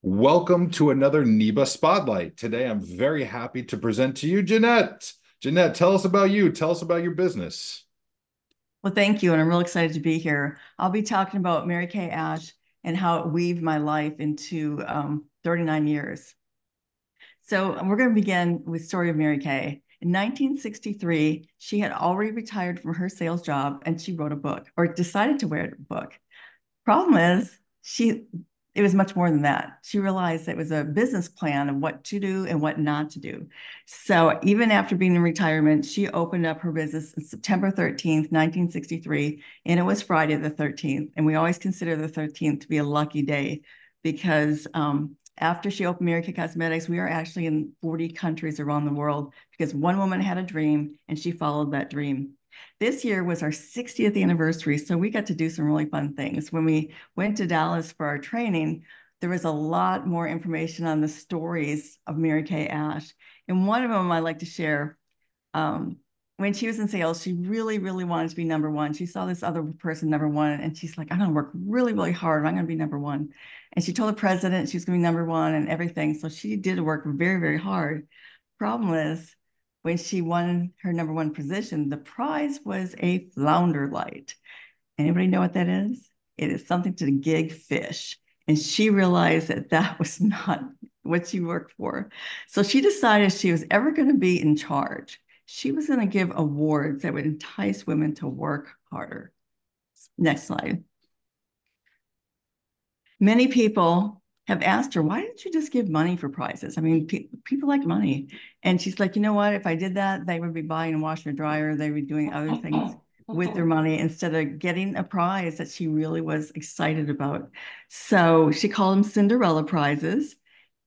Welcome to another NEBA Spotlight. Today, I'm very happy to present to you Jeanette. Jeanette, tell us about you. Tell us about your business. Well, thank you. And I'm real excited to be here. I'll be talking about Mary Kay Ash and how it weaved my life into 39 years. So we're going to begin with story of Mary Kay. In 1963, she had already retired from her sales job and she wrote a book or decided to write a book. Problem is, it was much more than that. She realized it was a business plan of what to do and what not to do. So even after being in retirement, she opened up her business on September 13th, 1963, and it was Friday the 13th. And we always consider the 13th to be a lucky day because after she opened Mary Kay Cosmetics, we are actually in 40 countries around the world because one woman had a dream and she followed that dream. This year was our 60th anniversary, so we got to do some really fun things. When we went to Dallas for our training, there was a lot more information on the stories of Mary Kay Ash. And one of them I like to share. When she was in sales, she really, really wanted to be number one. She saw this other person number one, and she's like, I'm going to work really, really hard. I'm going to be number one. And she told the president she was going to be number one and everything. So she did work very, very hard. Problem is, when she won her number one position, the prize was a flounder light. Anybody know what that is? It is something to gig fish. And she realized that that was not what she worked for. So she decided if she was ever going to be in charge, she was going to give awards that would entice women to work harder. Next slide. Many people have asked her, why didn't you just give money for prizes? I mean, people like money. And she's like, you know what? If I did that, they would be buying a washer and dryer. They would be doing other things with their money instead of getting a prize that she really was excited about. So she called them Cinderella prizes.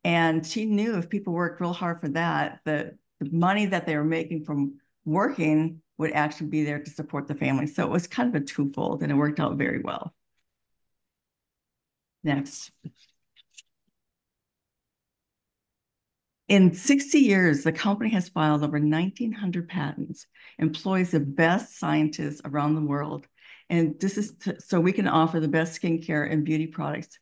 And she knew if people worked real hard for that, the money that they were making from working would actually be there to support the family. So it was kind of a twofold and it worked out very well. Next. In 60 years, the company has filed over 1,900 patents, employs the best scientists around the world. And this is so we can offer the best skincare and beauty products.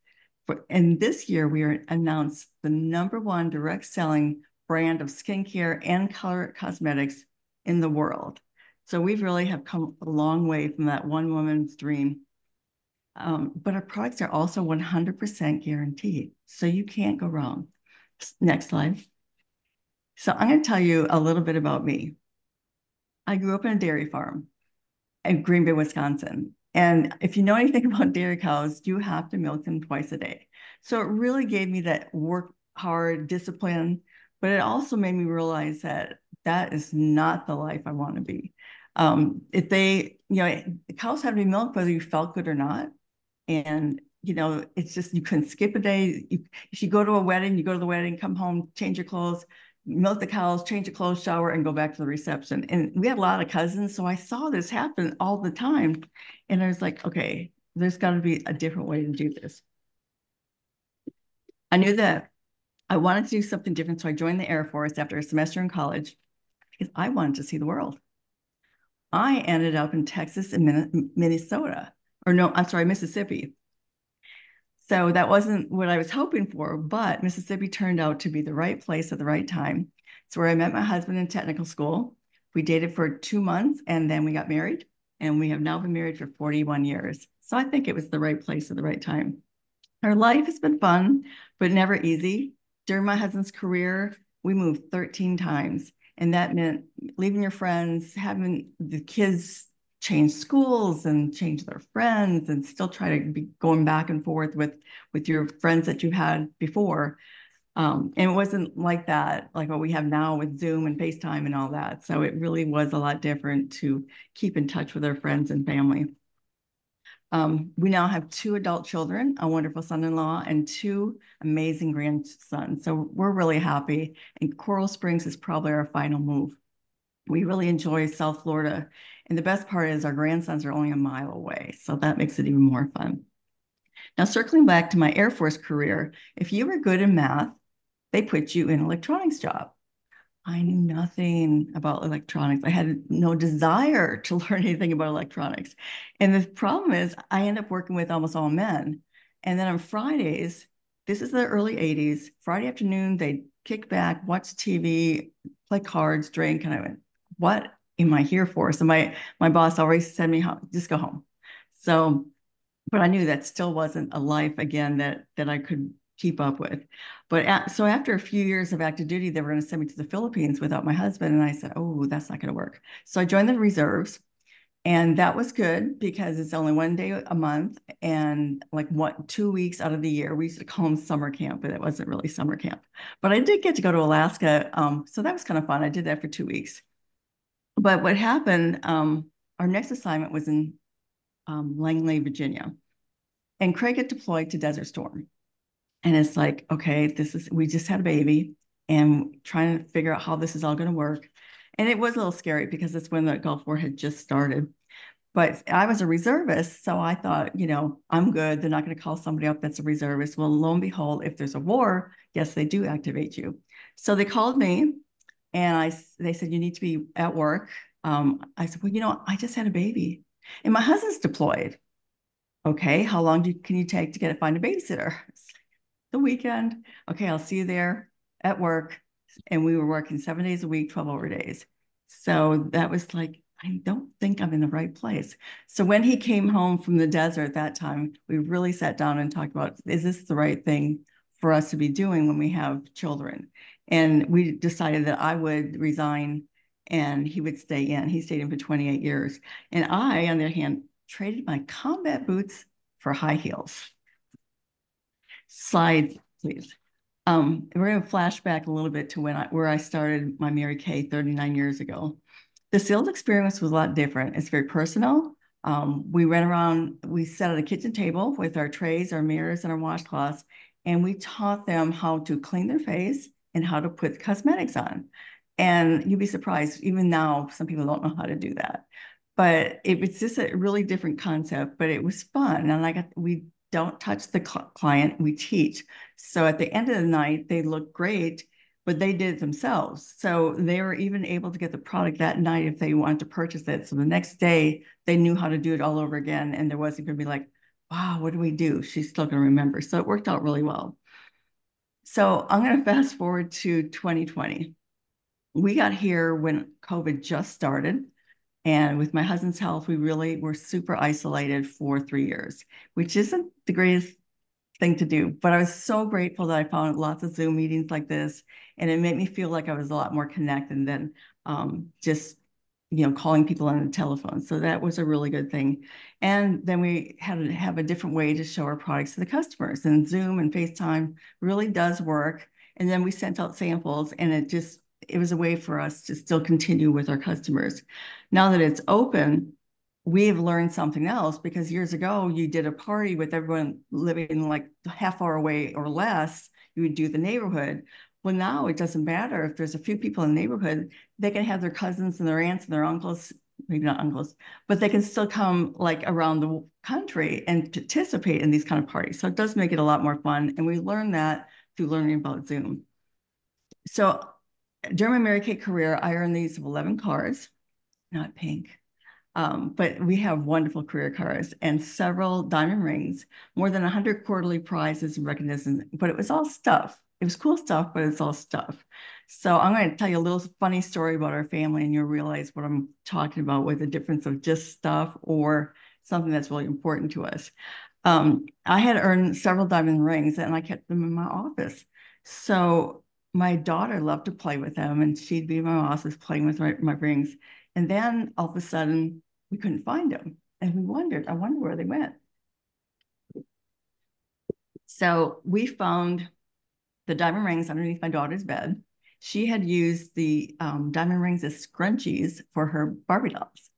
And this year, we are announced the number one direct selling brand of skincare and color cosmetics in the world. So we really have come a long way from that one woman's dream. But our products are also 100% guaranteed. So you can't go wrong. Next slide. So I'm going to tell you a little bit about me. I grew up in a dairy farm in Green Bay, Wisconsin. And if you know anything about dairy cows, you have to milk them twice a day. So it really gave me that work hard discipline, but it also made me realize that that is not the life I want to be. If they, the cows have to be milked whether you felt good or not. And it's just you couldn't skip a day. If you go to a wedding, you go to the wedding, come home, change your clothes, milk the cows, change your clothes, shower, and go back to the reception. And we had a lot of cousins, so I saw this happen all the time. And I was like, okay, there's got to be a different way to do this. I knew that I wanted to do something different, so I joined the Air Force after a semester in college because I wanted to see the world. I ended up in Texas and Minnesota, or no, I'm sorry, Mississippi. So that wasn't what I was hoping for, but Mississippi turned out to be the right place at the right time. It's where I met my husband in technical school. We dated for 2 months and then we got married, and we have now been married for 41 years. So I think it was the right place at the right time. Our life has been fun, but never easy. During my husband's career, we moved 13 times, and that meant leaving your friends, having the kids change schools and change their friends and still try to be going back and forth with your friends that you had before. And it wasn't like that, like what we have now with Zoom and FaceTime and all that. So it really was a lot different to keep in touch with our friends and family. We now have 2 adult children, a wonderful son-in-law, and 2 amazing grandsons. So we're really happy. And Coral Springs is probably our final move. We really enjoy South Florida. And the best part is our grandsons are only a mile away. So that makes it even more fun. Now, circling back to my Air Force career, if you were good in math, they put you in an electronics job. I knew nothing about electronics. I had no desire to learn anything about electronics. And the problem is I end up working with almost all men. And then on Fridays, this is the early 80s. Friday afternoon, they'd kick back, watch TV, play cards, drink. And I went, what am I here for? So my boss always sent me home, just go home. So, but I knew that still wasn't a life again that I could keep up with. But so after a few years of active duty, they were going to send me to the Philippines without my husband. And I said, oh, that's not going to work. So I joined the reserves. And that was good because it's only one day a month and like 2 weeks out of the year. We used to call them summer camp, but it wasn't really summer camp. But I did get to go to Alaska. So that was kind of fun. I did that for 2 weeks. But what happened, our next assignment was in Langley, Virginia. And Craig had deployed to Desert Storm. And it's like, okay, we just had a baby and trying to figure out how this is all going to work. And it was a little scary because it's when the Gulf War had just started. But I was a reservist, so I thought, I'm good. They're not going to call somebody up that's a reservist. Well, lo and behold, if there's a war, yes, they do activate you. So they called me, and they said you need to be at work. I said, well, I just had a baby, and my husband's deployed. Okay, how long can you take to find a babysitter? The weekend. Okay, I'll see you there at work. And we were working 7 days a week, 12-hour days. So that was like, I don't think I'm in the right place. So when he came home from the desert that time, we really sat down and talked about, is this the right thing for us to be doing when we have children? And we decided that I would resign and he would stay in. He stayed in for 28 years. And I, on the other hand, traded my combat boots for high heels. Slide, please. We're going to flash back a little bit to where I started my Mary Kay 39 years ago. The sales experience was a lot different. It's very personal. We went around, we sat at a kitchen table with our trays, our mirrors, and our washcloths, and we taught them how to clean their face and how to put cosmetics on. And you'd be surprised, even now, some people don't know how to do that. But it was just a really different concept, but it was fun. And we don't touch the client, we teach. So at the end of the night, they look great, but they did it themselves. So they were even able to get the product that night if they wanted to purchase it. So the next day, they knew how to do it all over again. And there wasn't going to be like, wow, what do we do? She's still going to remember. So it worked out really well. So I'm going to fast forward to 2020. We got here when COVID just started. And with my husband's health, we really were super isolated for 3 years, which isn't the greatest thing to do. But I was so grateful that I found lots of Zoom meetings like this, and it made me feel like I was a lot more connected than just calling people on the telephone. So that was a really good thing. And then we had to have a different way to show our products to the customers, and Zoom and FaceTime really does work. And then we sent out samples, and it was a way for us to still continue with our customers. Now that it's open, we've learned something else, because years ago you did a party with everyone living like a half hour away or less. You would do the neighborhood. Well, now it doesn't matter. If there's a few people in the neighborhood, they can have their cousins and their aunts and their uncles, maybe not uncles, but they can still come like around the country and participate in these kind of parties. So it does make it a lot more fun. And we learned that through learning about Zoom. So during my Mary Kay career, I earned these 11 cars, not pink. But we have wonderful career cards and several diamond rings, more than 100 quarterly prizes and recognitions, but it was all stuff. It was cool stuff, but it's all stuff. So I'm going to tell you a little funny story about our family, and you'll realize what I'm talking about with the difference of just stuff or something that's really important to us. I had earned several diamond rings, and I kept them in my office. So my daughter loved to play with them, and she'd be in my office playing with my rings. And then all of a sudden, we couldn't find them. And I wonder where they went. So we found the diamond rings underneath my daughter's bed. She had used the diamond rings as scrunchies for her Barbie dolls.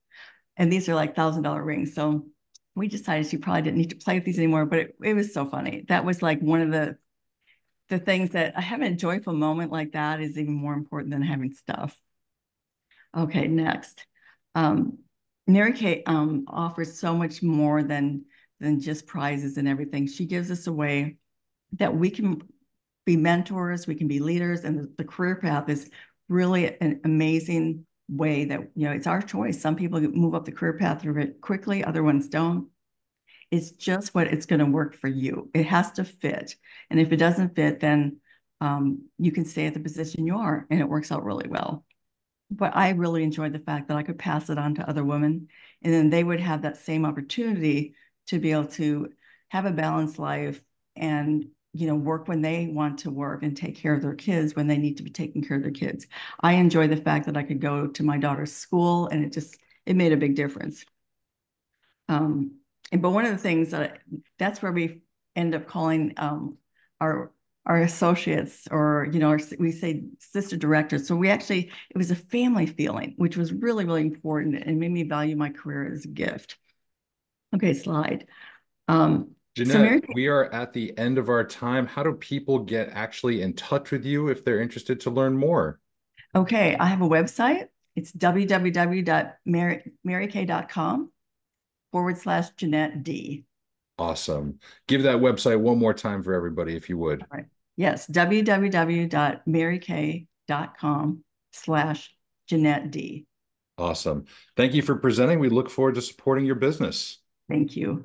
And these are like $1,000 rings. So we decided she probably didn't need to play with these anymore, but it was so funny. That was like one of the things that having a joyful moment like that is even more important than having stuff. Okay, next. Mary Kay offers so much more than just prizes and everything. She gives us a way that we can be mentors, we can be leaders, and the career path is really an amazing way that, it's our choice. Some people move up the career path very quickly, other ones don't. It's just what it's going to work for you. It has to fit. And if it doesn't fit, then you can stay at the position you are, and it works out really well. But I really enjoyed the fact that I could pass it on to other women, and then they would have that same opportunity to be able to have a balanced life and work when they want to work and take care of their kids when they need to be taking care of their kids. I enjoy the fact that I could go to my daughter's school, and it made a big difference. But one of the things that's where we end up calling our associates, or we say sister directors. So it was a family feeling, which was really, really important, and made me value my career as a gift. Okay, slide. So Jeanette, we are at the end of our time. How do people get actually in touch with you if they're interested to learn more? Okay, I have a website. It's www.marykay.com/Jeanette D. Awesome. Give that website one more time for everybody, if you would. All right. Yes, www.marykay.com/Jeanette D. Awesome. Thank you for presenting. We look forward to supporting your business. Thank you.